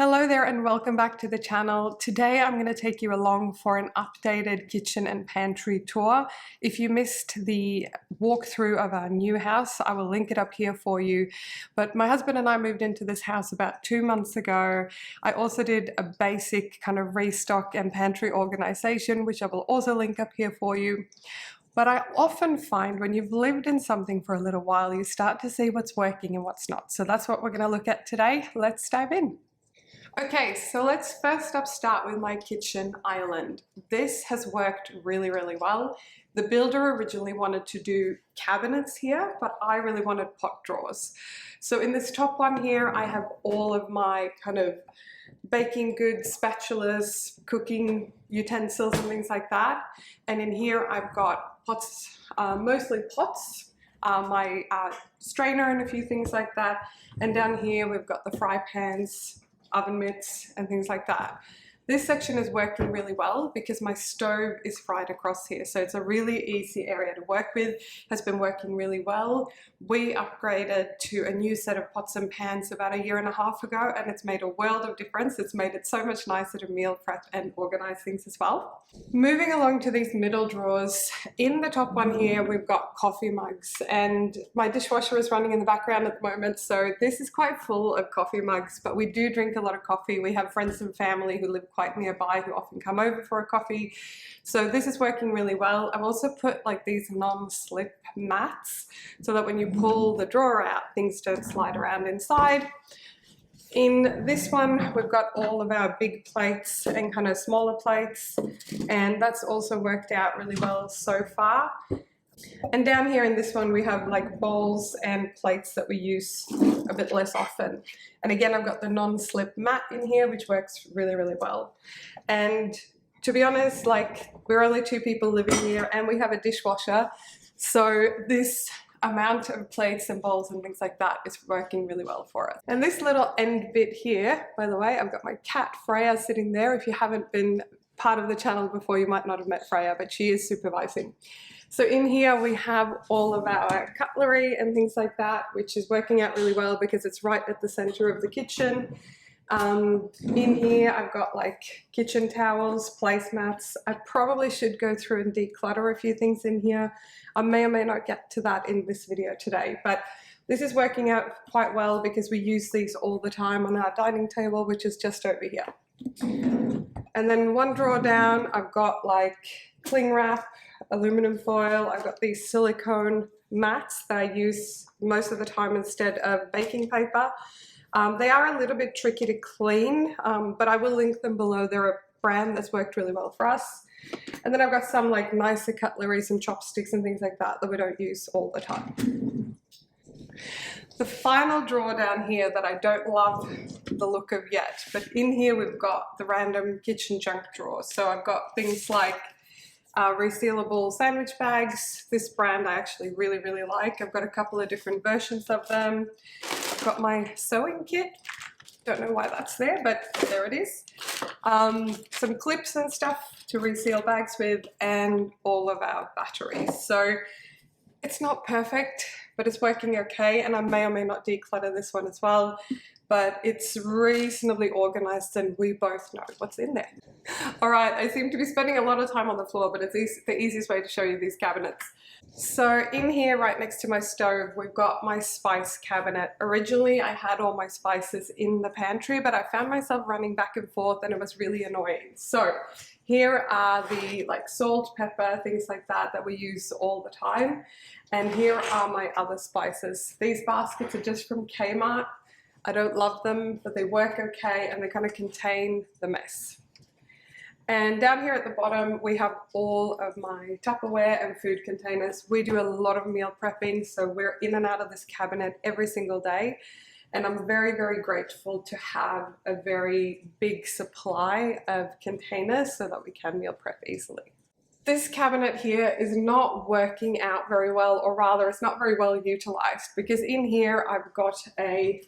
Hello there and welcome back to the channel. Today I'm going to take you along for an updated kitchen and pantry tour. If you missed the walkthrough of our new house, I will link it up here for you. But my husband and I moved into this house about 2 months ago. I also did a basic kind of restock and pantry organization, which I will also link up here for you. But I often find when you've lived in something for a little while, you start to see what's working and what's not. So that's what we're going to look at today. Let's dive in. Okay, so let's first up start with my kitchen island. This has worked really well. The builder originally wanted to do cabinets here, but I really wanted pot drawers. So in this top one here, I have all of my kind of baking goods, spatulas, cooking utensils and things like that. And in here I've got pots, mostly pots, my strainer and a few things like that. And down here we've got the fry pans, oven mitts and things like that. This section is working really well because my stove is right across here, so it's a really easy area to work with. Has been working really well. We upgraded to a new set of pots and pans about 1.5 years ago, and it's made a world of difference. It's made it so much nicer to meal prep and organize things as well. Moving along to these middle drawers, in the top one here we've got coffee mugs, and my dishwasher is running in the background at the moment, so this is quite full of coffee mugs, but we do drink a lot of coffee. We have friends and family who live quite nearby who often come over for a coffee, so this is working really well. I've also put like these non-slip mats so that when you pull the drawer out, things don't slide around inside. In this one we've got all of our big plates and kind of smaller plates, and that's also worked out really well so far. And down here in this one we have like bowls and plates that we use a bit less often. And again, I've got the non-slip mat in here, which works really well. And to be honest, like, we're only 2 people living here and we have a dishwasher, so this amount of plates and bowls and things like that is working really well for us. And this little end bit here, by the way, I've got my cat Freya sitting there. If you haven't been part of the channel before, you might not have met Freya, but she is supervising. So in here we have all of our cutlery and things like that, which is working out really well because it's right at the center of the kitchen. In here I've got like kitchen towels, placemats. I probably should go through and declutter a few things in here. I may or may not get to that in this video today, but this is working out quite well because we use these all the time on our dining table, which is just over here. And then one drawer down, I've got like cling wrap, aluminum foil. I've got these silicone mats that I use most of the time instead of baking paper. They are a little bit tricky to clean, but I will link them below. They're a brand that's worked really well for us. And then I've got some like nicer cutlery, some chopsticks and things like that that we don't use all the time. The final drawer down here that I don't love the look of yet, but in here we've got the random kitchen junk drawers. So I've got things like resealable sandwich bags. This brand I actually really like. I've got a couple of different versions of them. I've got my sewing kit. Don't know why that's there, but there it is. Some clips and stuff to reseal bags with, and all of our batteries. So it's not perfect, but it's working okay, and I may or may not declutter this one as well, but it's reasonably organized and we both know what's in there. All right, I seem to be spending a lot of time on the floor, but it's the easiest way to show you these cabinets. So in here, right next to my stove, we've got my spice cabinet. Originally, I had all my spices in the pantry, but I found myself running back and forth and it was really annoying. So here are the like salt, pepper, things like that that we use all the time. And here are my other spices. These baskets are just from Kmart. I don't love them, but they work okay and they kind of contain the mess. And down here at the bottom, we have all of my Tupperware and food containers. We do a lot of meal prepping, so we're in and out of this cabinet every single day. And I'm very grateful to have a very big supply of containers so that we can meal prep easily. This cabinet here is not working out very well, or rather it's not very well utilized, because in here I've got a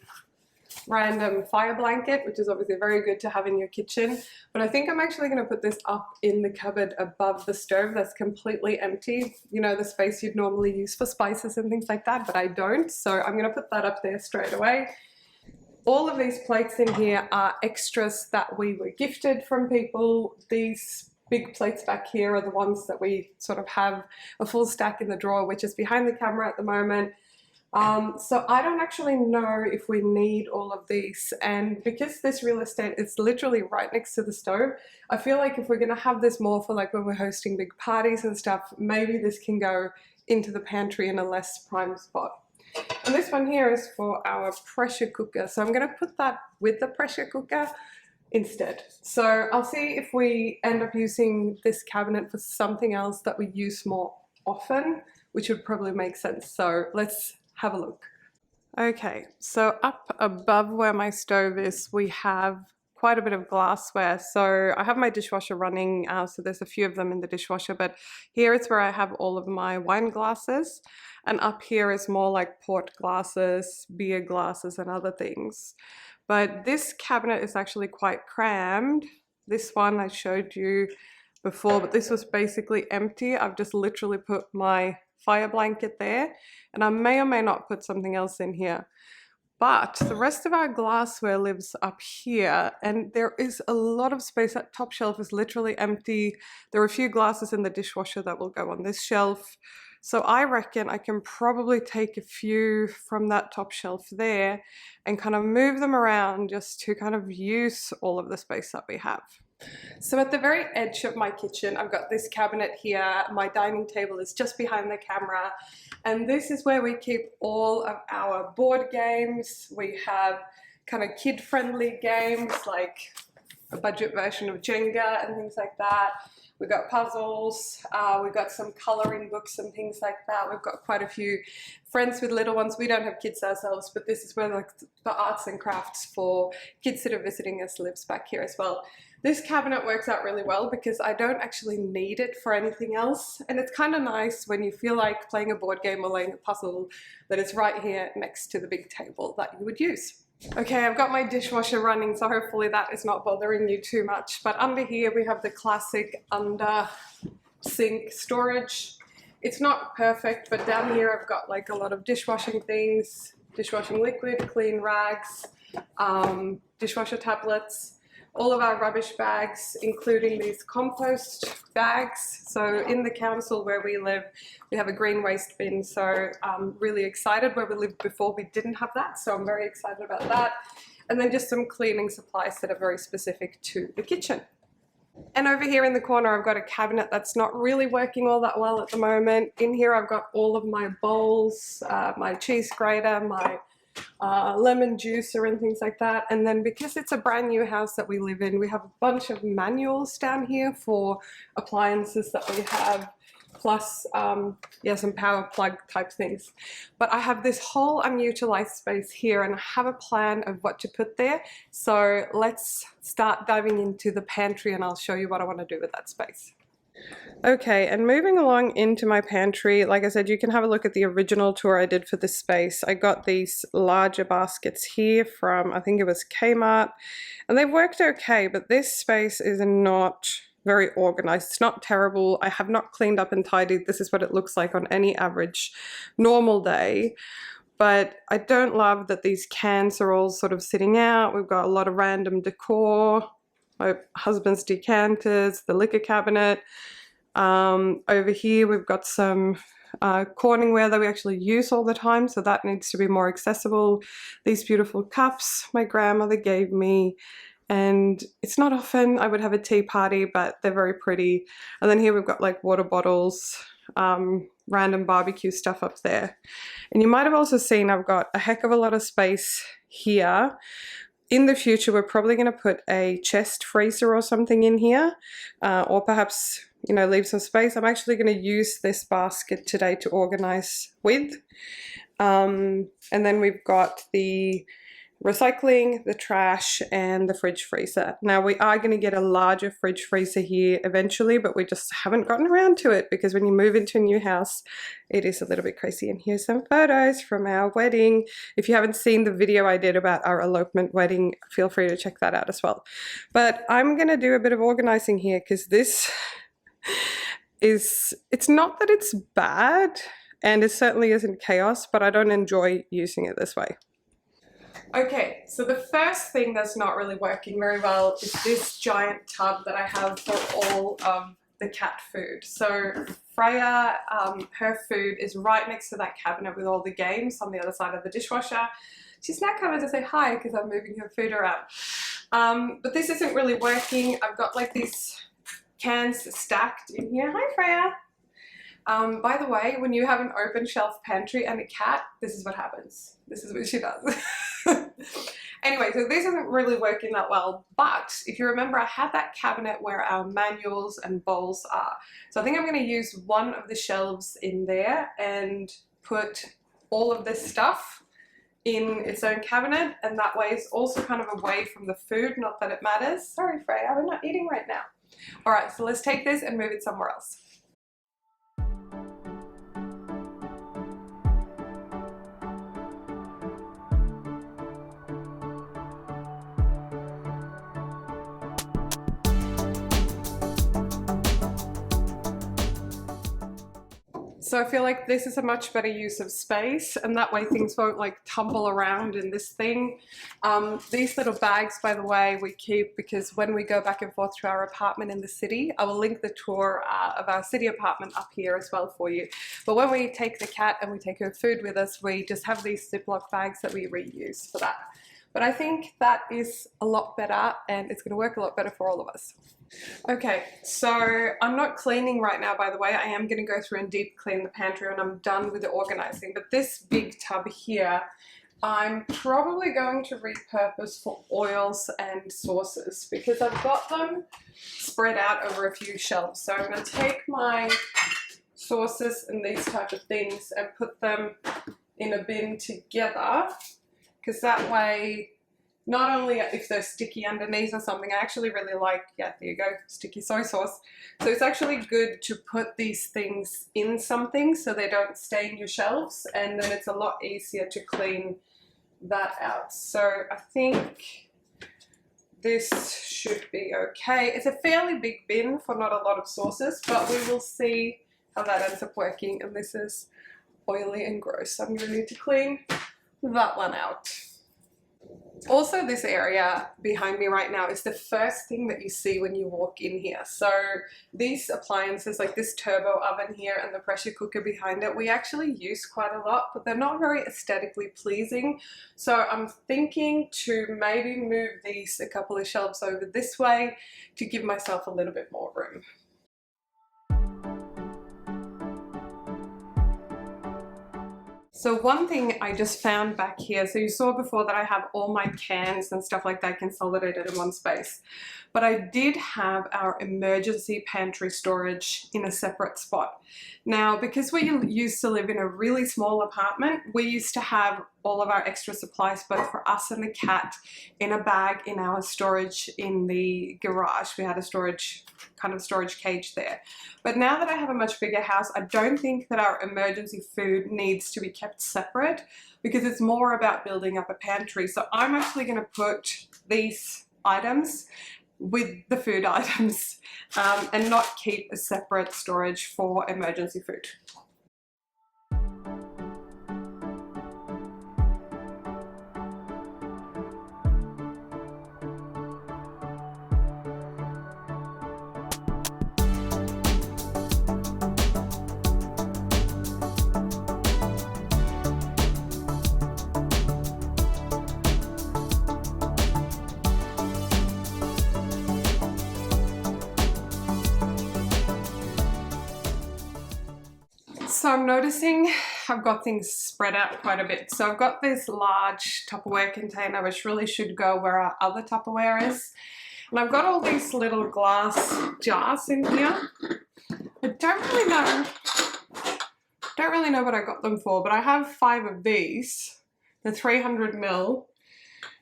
random fire blanket, which is obviously very good to have in your kitchen, but I think I'm actually going to put this up in the cupboard above the stove that's completely empty, you know, the space you'd normally use for spices and things like that, but I don't, so I'm going to put that up there straight away. All of these plates in here are extras that we were gifted from people. These big plates back here are the ones that we sort of have a full stack in the drawer, which is behind the camera at the moment. So I don't actually know if we need all of these, and because this real estate is literally right next to the stove, I feel like if we're going to have this more for like when we're hosting big parties and stuff, maybe this can go into the pantry in a less prime spot. And this one here is for our pressure cooker, so I'm going to put that with the pressure cooker instead. So I'll see if we end up using this cabinet for something else that we use more often, which would probably make sense. So let's have a look. Okay, so up above where my stove is, we have quite a bit of glassware. So I have my dishwasher running, so there's a few of them in the dishwasher, but here is where I have all of my wine glasses, and up here is more like port glasses, beer glasses, and other things. But this cabinet is actually quite crammed. This one I showed you before, but this was basically empty. I've just literally put my fire blanket there, and I may or may not put something else in here. But the rest of our glassware lives up here, and there is a lot of space. That top shelf is literally empty. There are a few glasses in the dishwasher that will go on this shelf. So I reckon I can probably take a few from that top shelf there and kind of move them around just to kind of use all of the space that we have. So at the very edge of my kitchen, I've got this cabinet here. My dining table is just behind the camera, and this is where we keep all of our board games. We have kind of kid-friendly games like a budget version of Jenga and things like that. We've got puzzles, we've got some coloring books and things like that. We've got quite a few friends with little ones. We don't have kids ourselves, but this is where like the arts and crafts for kids that are visiting us lives back here as well. This cabinet works out really well because I don't actually need it for anything else, and it's kind of nice when you feel like playing a board game or laying a puzzle that it's right here next to the big table that you would use. Okay, I've got my dishwasher running, so hopefully that is not bothering you too much. But under here we have the classic under sink storage. It's not perfect, but down here I've got like a lot of dishwashing things, dishwashing liquid, clean rags, dishwasher tablets, all of our rubbish bags, including these compost bags. So in the council where we live, we have a green waste bin. So I'm really excited. Where we lived before, we didn't have that. So I'm very excited about that. And then just some cleaning supplies that are very specific to the kitchen. And over here in the corner, I've got a cabinet that's not really working all that well at the moment. In here, I've got all of my bowls, my cheese grater, my lemon juicer and things like that. And then because it's a brand new house that we live in, we have a bunch of manuals down here for appliances that we have, plus yeah, some power plug type things. But I have this whole unutilized space here, and I have a plan of what to put there. So let's start diving into the pantry and I'll show you what I want to do with that space. Okay, and moving along into my pantry, like I said, you can have a look at the original tour I did for this space. I got these larger baskets here from, I think it was Kmart, and they've worked okay, but this space is not very organized. It's not terrible. I have not cleaned up and tidied. This is what it looks like on any average normal day. But I don't love that these cans are all sort of sitting out. We've got a lot of random decor, my husband's decanters, the liquor cabinet. Over here we've got some Corningware that we actually use all the time, so that needs to be more accessible. These beautiful cups my grandmother gave me, and it's not often I would have a tea party, but they're very pretty. And then here we've got like water bottles, random barbecue stuff up there. And you might have also seen I've got a heck of a lot of space here. In the future, we're probably going to put a chest freezer or something in here, or perhaps, you know, leave some space. I'm actually going to use this basket today to organize with. And then we've got the recycling, the trash, and the fridge freezer. Now we are going to get a larger fridge freezer here eventually, but we just haven't gotten around to it because when you move into a new house, it is a little bit crazy. And here's some photos from our wedding. If you haven't seen the video I did about our elopement wedding, feel free to check that out as well. But I'm going to do a bit of organizing here because this is, it's not that it's bad, and it certainly isn't chaos, but I don't enjoy using it this way. Okay, so the first thing that's not really working very well is this giant tub that I have for all of the cat food. So Freya, her food is right next to that cabinet with all the games on the other side of the dishwasher. She's now coming to say hi because I'm moving her food around. But this isn't really working. I've got like these cans stacked in here. Hi Freya! By the way, when you have an open shelf pantry and a cat, this is what happens. This is what she does. Anyway, so this isn't really working that well, but if you remember, I had that cabinet where our manuals and bowls are. So I think I'm going to use one of the shelves in there and put all of this stuff in its own cabinet, and that way it's also kind of away from the food, not that it matters. Sorry Freya, we're not eating right now. Alright, so let's take this and move it somewhere else. So I feel like this is a much better use of space, and that way things won't like tumble around in this thing. These little bags, by the way, we keep because when we go back and forth to our apartment in the city, I will link the tour of our city apartment up here as well for you. But when we take the cat and we take her food with us, we just have these Ziploc bags that we reuse for that. But I think that is a lot better, and it's going to work a lot better for all of us. Okay, so I'm not cleaning right now, by the way. I am going to go through and deep clean the pantry when I'm done with the organizing. But this big tub here, I'm probably going to repurpose for oils and sauces because I've got them spread out over a few shelves. So I'm going to take my sauces and these type of things and put them in a bin together, because that way, not only if they're sticky underneath or something, I actually really like, yeah, there you go, sticky soy sauce. So it's actually good to put these things in something so they don't stain your shelves, and then it's a lot easier to clean that out. So I think this should be okay. It's a fairly big bin for not a lot of sauces, but we will see how that ends up working. And this is oily and gross, so I'm going to need to clean that one out. Also, this area behind me right now is the first thing that you see when you walk in here. So these appliances, like this turbo oven here and the pressure cooker behind it, we actually use quite a lot, but they're not very aesthetically pleasing. So I'm thinking to maybe move these a couple of shelves over this way to give myself a little bit more room. So one thing I just found back here, so you saw before that I have all my cans and stuff like that consolidated in one space, but I did have our emergency pantry storage in a separate spot. Now, because we used to live in a really small apartment, we used to have all of our extra supplies, both for us and the cat, in a bag in our storage in the garage. We had a storage cage there. But now that I have a much bigger house, I don't think that our emergency food needs to be kept separate, because it's more about building up a pantry. So I'm actually going to put these items with the food items and not keep a separate storage for emergency food. So I'm noticing I've got things spread out quite a bit. So I've got this large Tupperware container, which really should go where our other Tupperware is. And I've got all these little glass jars in here. I don't really know what I got them for, but I have 5 of these, the 300 ml.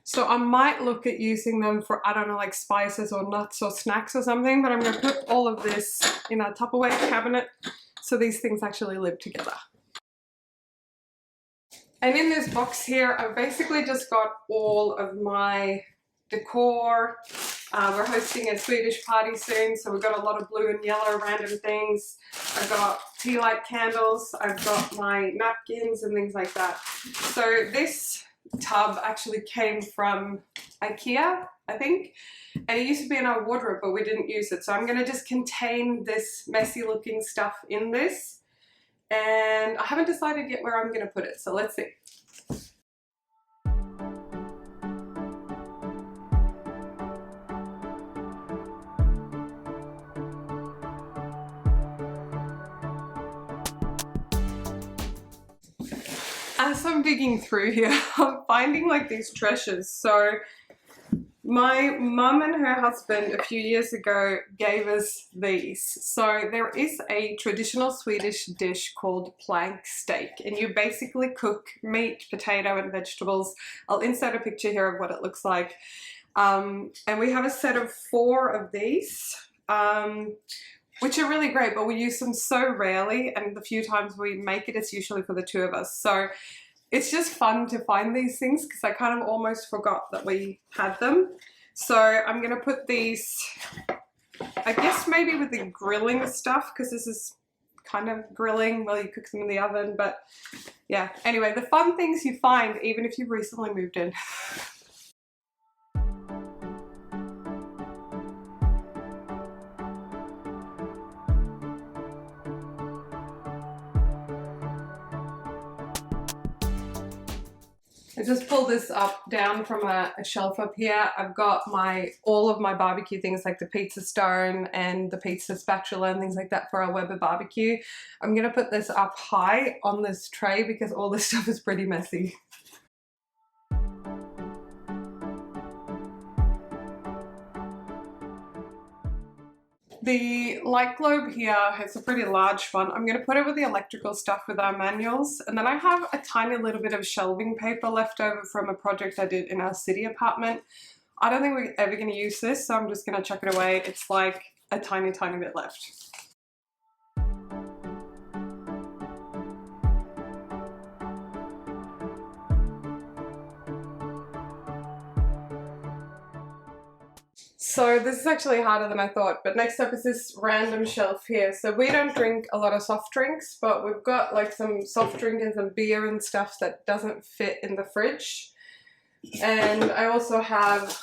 So I might look at using them for, I don't know, like spices or nuts or snacks or something, but I'm going to put all of this in a Tupperware cabinet so these things actually live together. And in this box here, I've basically just got all of my decor. We're hosting a Swedish party soon, so we've got a lot of blue and yellow random things. I've got tea light candles, I've got my napkins and things like that. So this tub actually came from IKEA, I think, and it used to be in our wardrobe, but we didn't use it. So I'm gonna just contain this messy looking stuff in this, and I haven't decided yet where I'm gonna put it, so let's see. As I'm digging through here, I'm finding like these treasures. So my mum and her husband a few years ago gave us these. So there is a traditional Swedish dish called plank steak, and you basically cook meat, potato and vegetables. I'll insert a picture here of what it looks like. And we have a set of 4 of these, which are really great, but we use them so rarely, and the few times we make it, it's usually for the 2 of us. So it's just fun to find these things because I kind of almost forgot that we had them. So I'm going to put these, I guess maybe with the grilling stuff, because this is kind of grilling, well, you cook them in the oven, but yeah. Anyway, the fun things you find even if you've recently moved in. I just pulled this up down from a shelf up here. I've got all of my barbecue things like the pizza stone and the pizza spatula and things like that for our Weber barbecue. I'm gonna put this up high on this tray because all this stuff is pretty messy. The light globe here has a pretty large one. I'm going to put it with the electrical stuff with our manuals, and then I have a tiny little bit of shelving paper left over from a project I did in our city apartment. I don't think we're ever going to use this, so I'm just going to chuck it away. It's like a tiny bit left. So this is actually harder than I thought, but next up is this random shelf here. So we don't drink a lot of soft drinks, but we've got like some soft drink and some beer and stuff that doesn't fit in the fridge. And I also have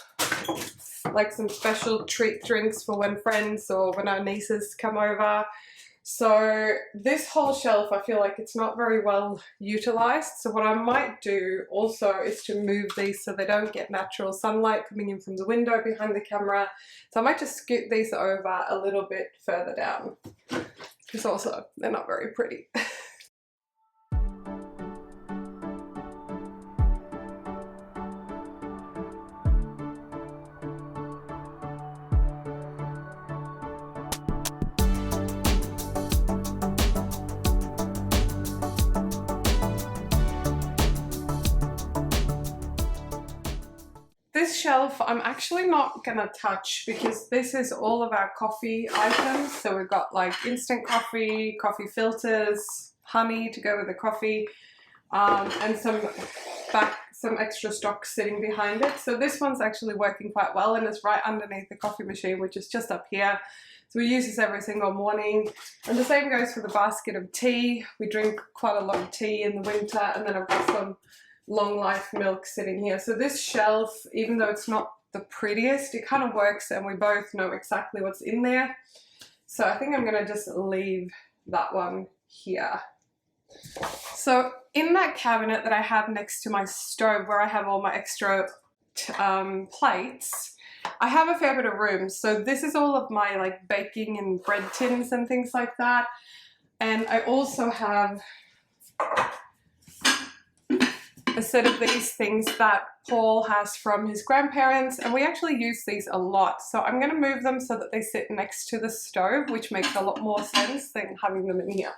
like some special treat drinks for when friends or when our nieces come over. So this whole shelf, I feel like it's not very well utilized. So what I might do also is to move these so they don't get natural sunlight coming in from the window behind the camera. So I might just scoot these over a little bit further down because also they're not very pretty. This shelf I'm actually not gonna touch because this is all of our coffee items. So we've got like instant coffee, coffee filters, honey to go with the coffee, and some extra stock sitting behind it. So this one's actually working quite well and it's right underneath the coffee machine, which is just up here. So we use this every single morning. And the same goes for the basket of tea. We drink quite a lot of tea in the winter, and then I've got some long life milk sitting here. So this shelf, even though it's not the prettiest, it kind of works and we both know exactly what's in there. So I think I'm gonna just leave that one here. So in that cabinet that I have next to my stove where I have all my extra plates, I have a fair bit of room. So this is all of my like baking and bread tins and things like that. And I also have a set of these things that Paul has from his grandparents, and we actually use these a lot. So I'm going to move them so that they sit next to the stove, which makes a lot more sense than having them in here.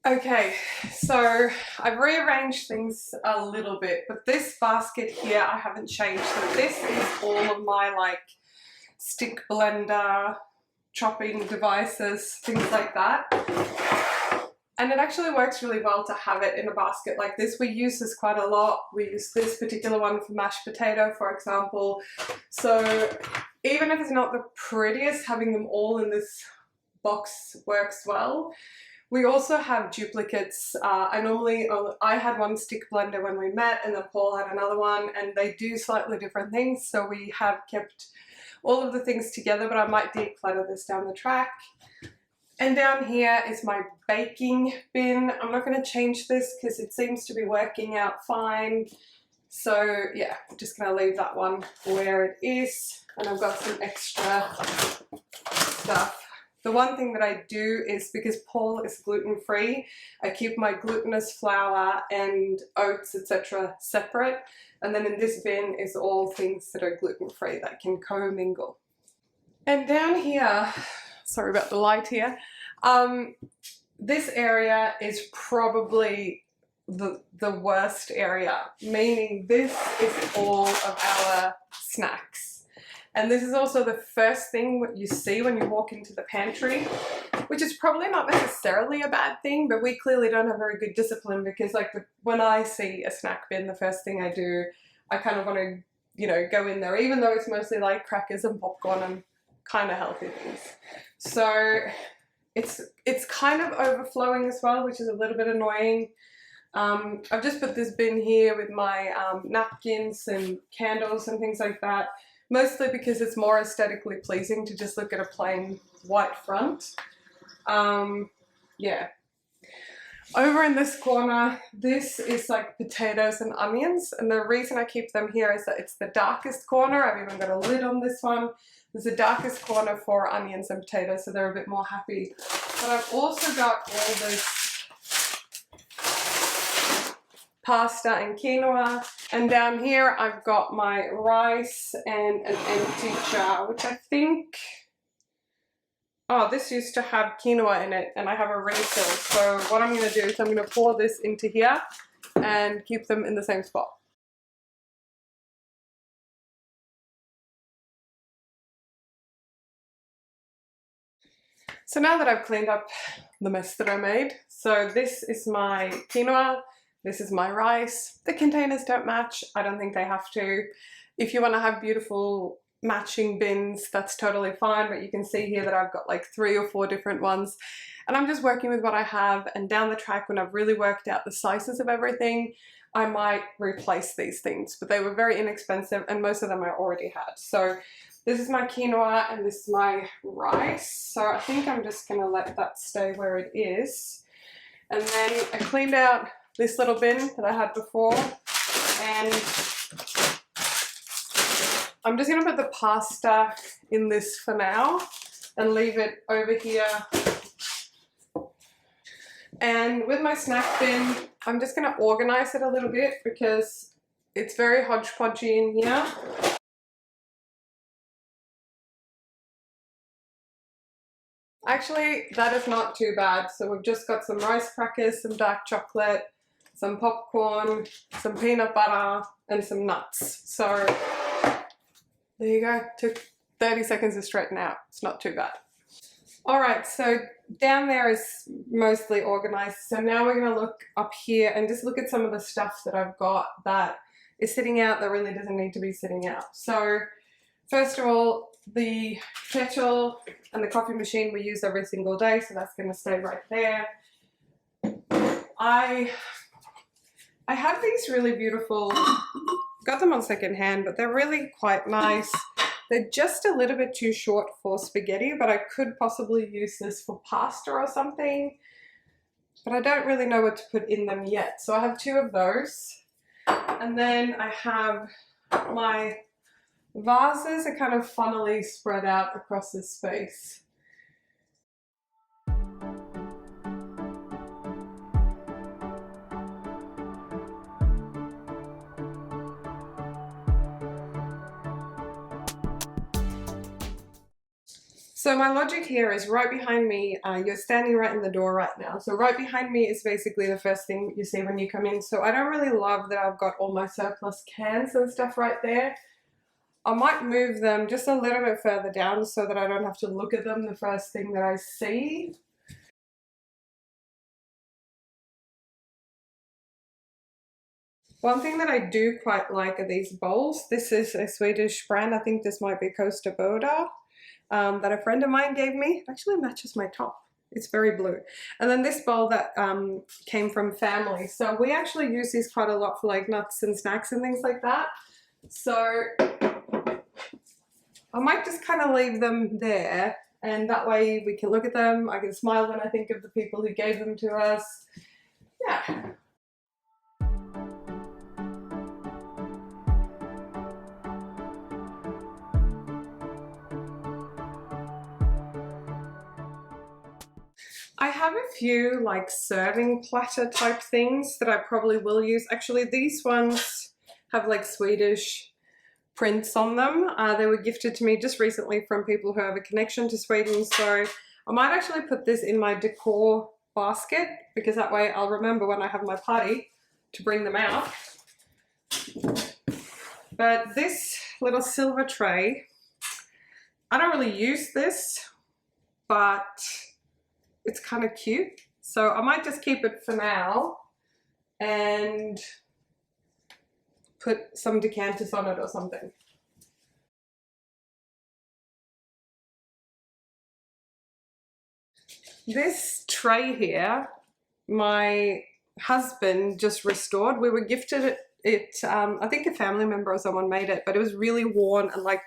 Okay, so I've rearranged things a little bit, but this basket here I haven't changed. So this is all of my like stick blender, chopping devices, things like that. And it actually works really well to have it in a basket like this. We use this quite a lot. We use this particular one for mashed potato, for example. So even if it's not the prettiest, having them all in this box works well. We also have duplicates. I had one stick blender when we met, and then Paul had another one, and they do slightly different things. So we have kept all of the things together, but I might declutter this down the track. And down here is my baking bin. I'm not going to change this because it seems to be working out fine. So yeah, I'm just going to leave that one where it is. And I've got some extra stuff. The one thing that I do is, because Paul is gluten-free, I keep my glutinous flour and oats, etc. separate. And then in this bin is all things that are gluten-free that can co-mingle. And down here, sorry about the light here, this area is probably the worst area, meaning this is all of our snacks. And this is also the first thing what you see when you walk into the pantry, which is probably not necessarily a bad thing, but we clearly don't have very good discipline, because like when I see a snack bin, the first thing I do, I kind of want to, you know, go in there, even though it's mostly like crackers and popcorn and kind of healthy things. So it's kind of overflowing as well, which is a little bit annoying. I've just put this bin here with my napkins and candles and things like that, mostly because it's more aesthetically pleasing to just look at a plain white front. Yeah. Over in this corner, this is like potatoes and onions, and the reason I keep them here is that it's the darkest corner. I've even got a lid on this one. There's the darkest corner for onions and potatoes, so they're a bit more happy. But I've also got all this pasta and quinoa, and down here I've got my rice and an empty jar, which I think, oh, this used to have quinoa in it, and I have a refill. So what I'm going to do is I'm going to pour this into here and keep them in the same spot. So now that I've cleaned up the mess that I made, so this is my quinoa, this is my rice. The containers don't match. I don't think they have to. If you want to have beautiful matching bins, that's totally fine, but you can see here that I've got like 3 or 4 different ones, and I'm just working with what I have. And down the track, when I've really worked out the sizes of everything, I might replace these things, but they were very inexpensive and most of them I already had. So this is my quinoa and this is my rice. So I think I'm just going to let that stay where it is. And then I cleaned out this little bin that I had before, and I'm just going to put the pasta in this for now and leave it over here. And with my snack bin, I'm just going to organize it a little bit because it's very hodgepodgey in here. Actually, that is not too bad. So we've just got some rice crackers, some dark chocolate, some popcorn, some peanut butter, and some nuts. So there you go. Took 30 seconds to straighten out. It's not too bad. All right, so down there is mostly organized. So now we're going to look up here and just look at some of the stuff that I've got that is sitting out that really doesn't need to be sitting out. So first of all, the kettle and the coffee machine we use every single day, so that's going to stay right there. I have these really beautiful, got them on second hand, but they're really quite nice. They're just a little bit too short for spaghetti, but I could possibly use this for pasta or something, but I don't really know what to put in them yet. So I have 2 of those. And then I have my vases are kind of funnily spread out across this space. So my logic here is right behind me, you're standing right in the door right now. So right behind me is basically the first thing you see when you come in. So I don't really love that I've got all my surplus cans and stuff right there. I might move them just a little bit further down so that I don't have to look at them the first thing that I see. One thing that I do quite like are these bowls. This is a Swedish brand. I think this might be Costa Boda, that a friend of mine gave me. It actually matches my top. It's very blue. And then this bowl that came from family. So we actually use these quite a lot for like nuts and snacks and things like that. So I might just kind of leave them there, and that way we can look at them. I can smile when I think of the people who gave them to us. Yeah. I have a few like serving platter type things that I probably will use. Actually, these ones have like Swedish prints on them. They were gifted to me just recently from people who have a connection to Sweden. So I might actually put this in my decor basket, because that way I'll remember when I have my party to bring them out. But this little silver tray, I don't really use this, but it's kind of cute. So I might just keep it for now and put some decanters on it or something. This tray here, my husband just restored. We were gifted it, I think a family member or someone made it, but it was really worn and like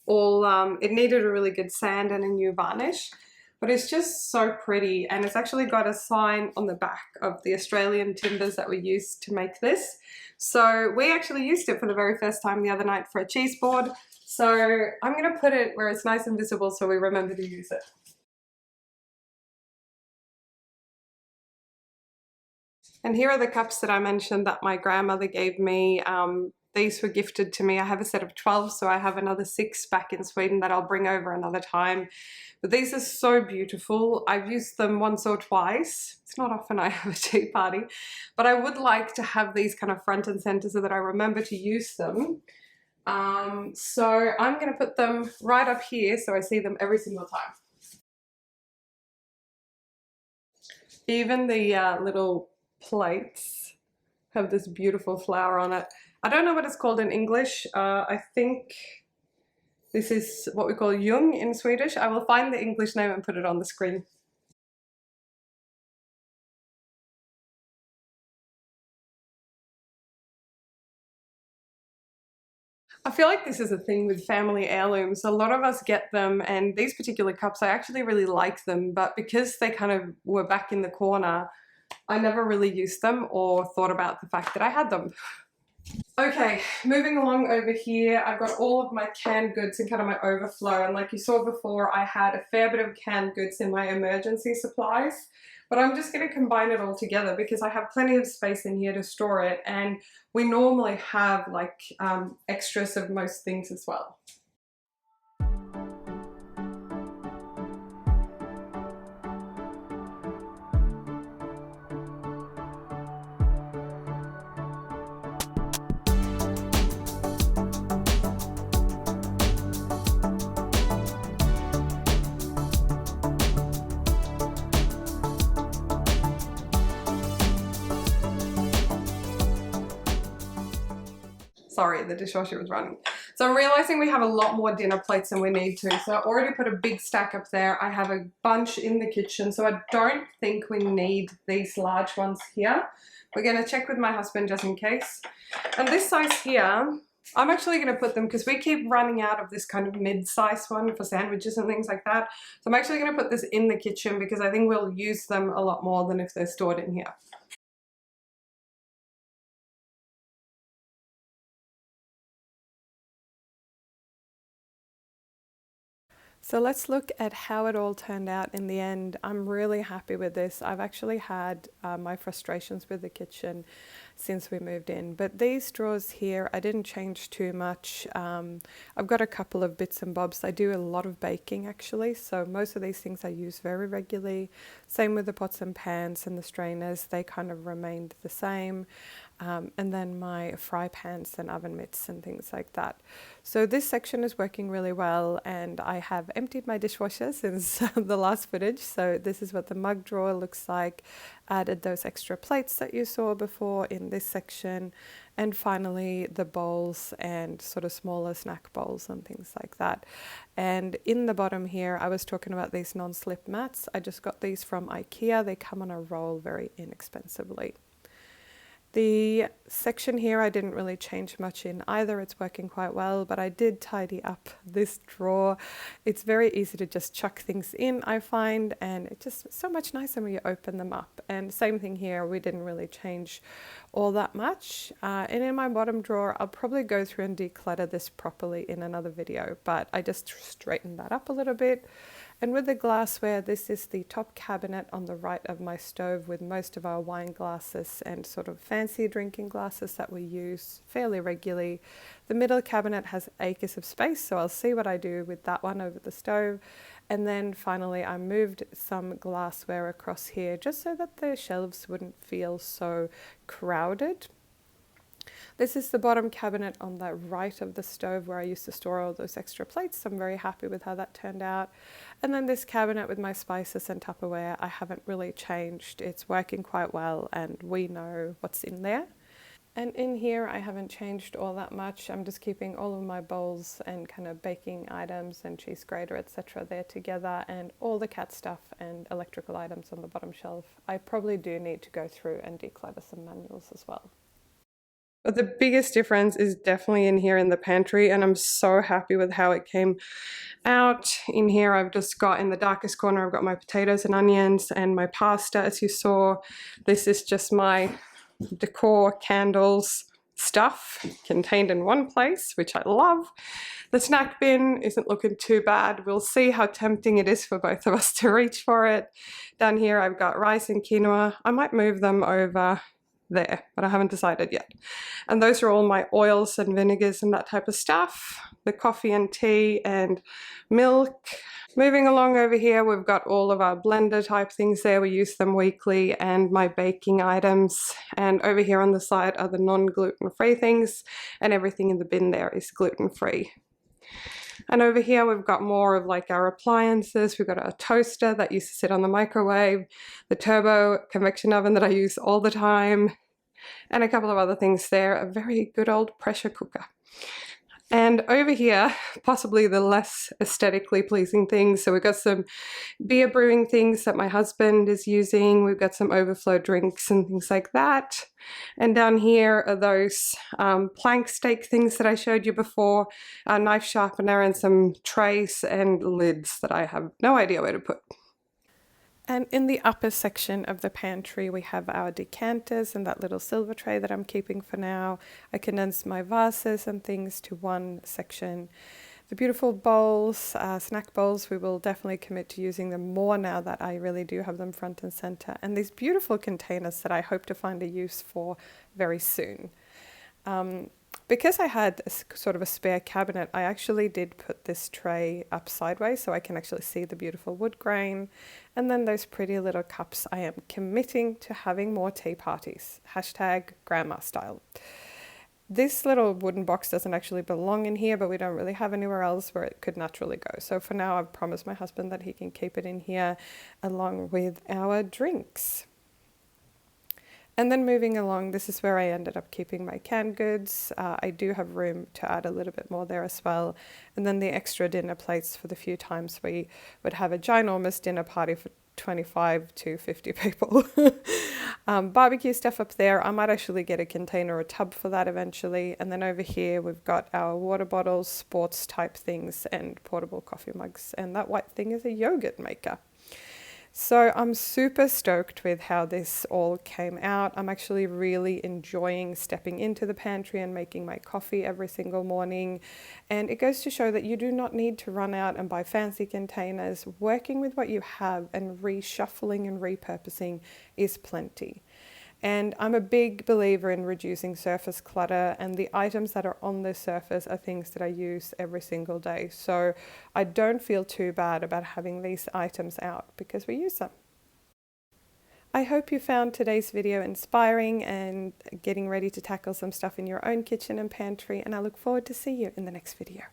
all, it needed a really good sand and a new varnish. But it's just so pretty, and it's actually got a sign on the back of the Australian timbers that we used to make this. So we actually used it for the very first time the other night for a cheese board. So I'm going to put it where it's nice and visible so we remember to use it. And here are the cups that I mentioned that my grandmother gave me. These were gifted to me. I have a set of 12, so I have another 6 back in Sweden that I'll bring over another time. But these are so beautiful. I've used them once or twice. It's not often I have a tea party, but I would like to have these kind of front and center so that I remember to use them. So I'm going to put them right up here so I see them every single time. Even the little plates have this beautiful flower on it. I don't know what it's called in English. I think this is what we call ljung in Swedish. I will find the English name and put it on the screen. I feel like this is a thing with family heirlooms. A lot of us get them, and these particular cups, I actually really like them, but because they kind of were back in the corner, I never really used them or thought about the fact that I had them. Okay, moving along over here, I've got all of my canned goods and kind of my overflow. And like you saw before, I had a fair bit of canned goods in my emergency supplies, but I'm just going to combine it all together because I have plenty of space in here to store it. And we normally have like extras of most things as well. Sorry, the dishwasher was running. So I'm realizing we have a lot more dinner plates than we need to. So I already put a big stack up there. I have a bunch in the kitchen. So I don't think we need these large ones here. We're going to check with my husband just in case. And this size here, I'm actually going to put them because we keep running out of this kind of mid-size one for sandwiches and things like that. So I'm actually going to put this in the kitchen because I think we'll use them a lot more than if they're stored in here. So let's look at how it all turned out in the end. I'm really happy with this. I've actually had my frustrations with the kitchen since we moved in, but these drawers here, I didn't change too much. I've got a couple of bits and bobs. I do a lot of baking actually, so most of these things I use very regularly. Same with the pots and pans and the strainers, they kind of remained the same. And then my fry pans and oven mitts and things like that. So this section is working really well, and I have emptied my dishwasher since the last footage. So this is what the mug drawer looks like. added those extra plates that you saw before in this section, and finally the bowls and sort of smaller snack bowls and things like that. And in the bottom here, I was talking about these non-slip mats. I just got these from IKEA. They come on a roll very inexpensively. The section here I didn't really change much in either, it's working quite well, but I did tidy up this drawer. It's very easy to just chuck things in, I find, and it's just so much nicer when you open them up. And same thing here, we didn't really change all that much. And in my bottom drawer, I'll probably go through and declutter this properly in another video, but I just straightened that up a little bit. And with the glassware, this is the top cabinet on the right of my stove with most of our wine glasses and sort of fancy drinking glasses that we use fairly regularly. The middle cabinet has acres of space, so I'll see what I do with that one over the stove. And then finally, I moved some glassware across here just so that the shelves wouldn't feel so crowded. This is the bottom cabinet on the right of the stove where I used to store all those extra plates. I'm very happy with how that turned out. And then this cabinet with my spices and Tupperware, I haven't really changed. It's working quite well and we know what's in there. And in here, I haven't changed all that much. I'm just keeping all of my bowls and kind of baking items and cheese grater, etc. there together, and all the cat stuff and electrical items on the bottom shelf. I probably do need to go through and declutter some manuals as well. But the biggest difference is definitely in here in the pantry, and I'm so happy with how it came out. In here I've just got, in the darkest corner, I've got my potatoes and onions and my pasta, as you saw. This is just my decor, candles, stuff contained in one place, which I love. The snack bin isn't looking too bad. We'll see how tempting it is for both of us to reach for it. Down here I've got rice and quinoa. I might move them over there, but I haven't decided yet. And those are all my oils and vinegars and that type of stuff. The coffee and tea and milk. Moving along over here, we've got all of our blender type things there. We use them weekly, and my baking items. And over here on the side are the non-gluten-free things, and everything in the bin there is gluten-free. And over here we've got more of like our appliances. We've got a toaster that used to sit on the microwave, the turbo convection oven that I use all the time, and a couple of other things there, a very good old pressure cooker. And over here, possibly the less aesthetically pleasing things. So we've got some beer brewing things that my husband is using. We've got some overflow drinks and things like that. And down here are those plank steak things that I showed you before, a knife sharpener and some trays and lids that I have no idea where to put. And in the upper section of the pantry, we have our decanters and that little silver tray that I'm keeping for now. I condensed my vases and things to one section. The beautiful bowls, snack bowls, we will definitely commit to using them more now that I really do have them front and center. And these beautiful containers that I hope to find a use for very soon. Because I had sort of a spare cabinet, I actually did put this tray up sideways so I can actually see the beautiful wood grain. And then those pretty little cups. I am committing to having more tea parties. Hashtag grandma style. This little wooden box doesn't actually belong in here, but we don't really have anywhere else where it could naturally go. So for now, I've promised my husband that he can keep it in here along with our drinks. And then moving along, this is where I ended up keeping my canned goods. I do have room to add a little bit more there as well. And then the extra dinner plates for the few times we would have a ginormous dinner party for 25 to 50 people. Barbecue stuff up there. I might actually get a container or a tub for that eventually. And then over here, we've got our water bottles, sports type things, and portable coffee mugs. And that white thing is a yogurt maker. So I'm super stoked with how this all came out. I'm actually really enjoying stepping into the pantry and making my coffee every single morning. And it goes to show that you do not need to run out and buy fancy containers. Working with what you have and reshuffling and repurposing is plenty. And I'm a big believer in reducing surface clutter, and the items that are on the surface are things that I use every single day. So I don't feel too bad about having these items out because we use them. I hope you found today's video inspiring and getting ready to tackle some stuff in your own kitchen and pantry, and I look forward to see you in the next video.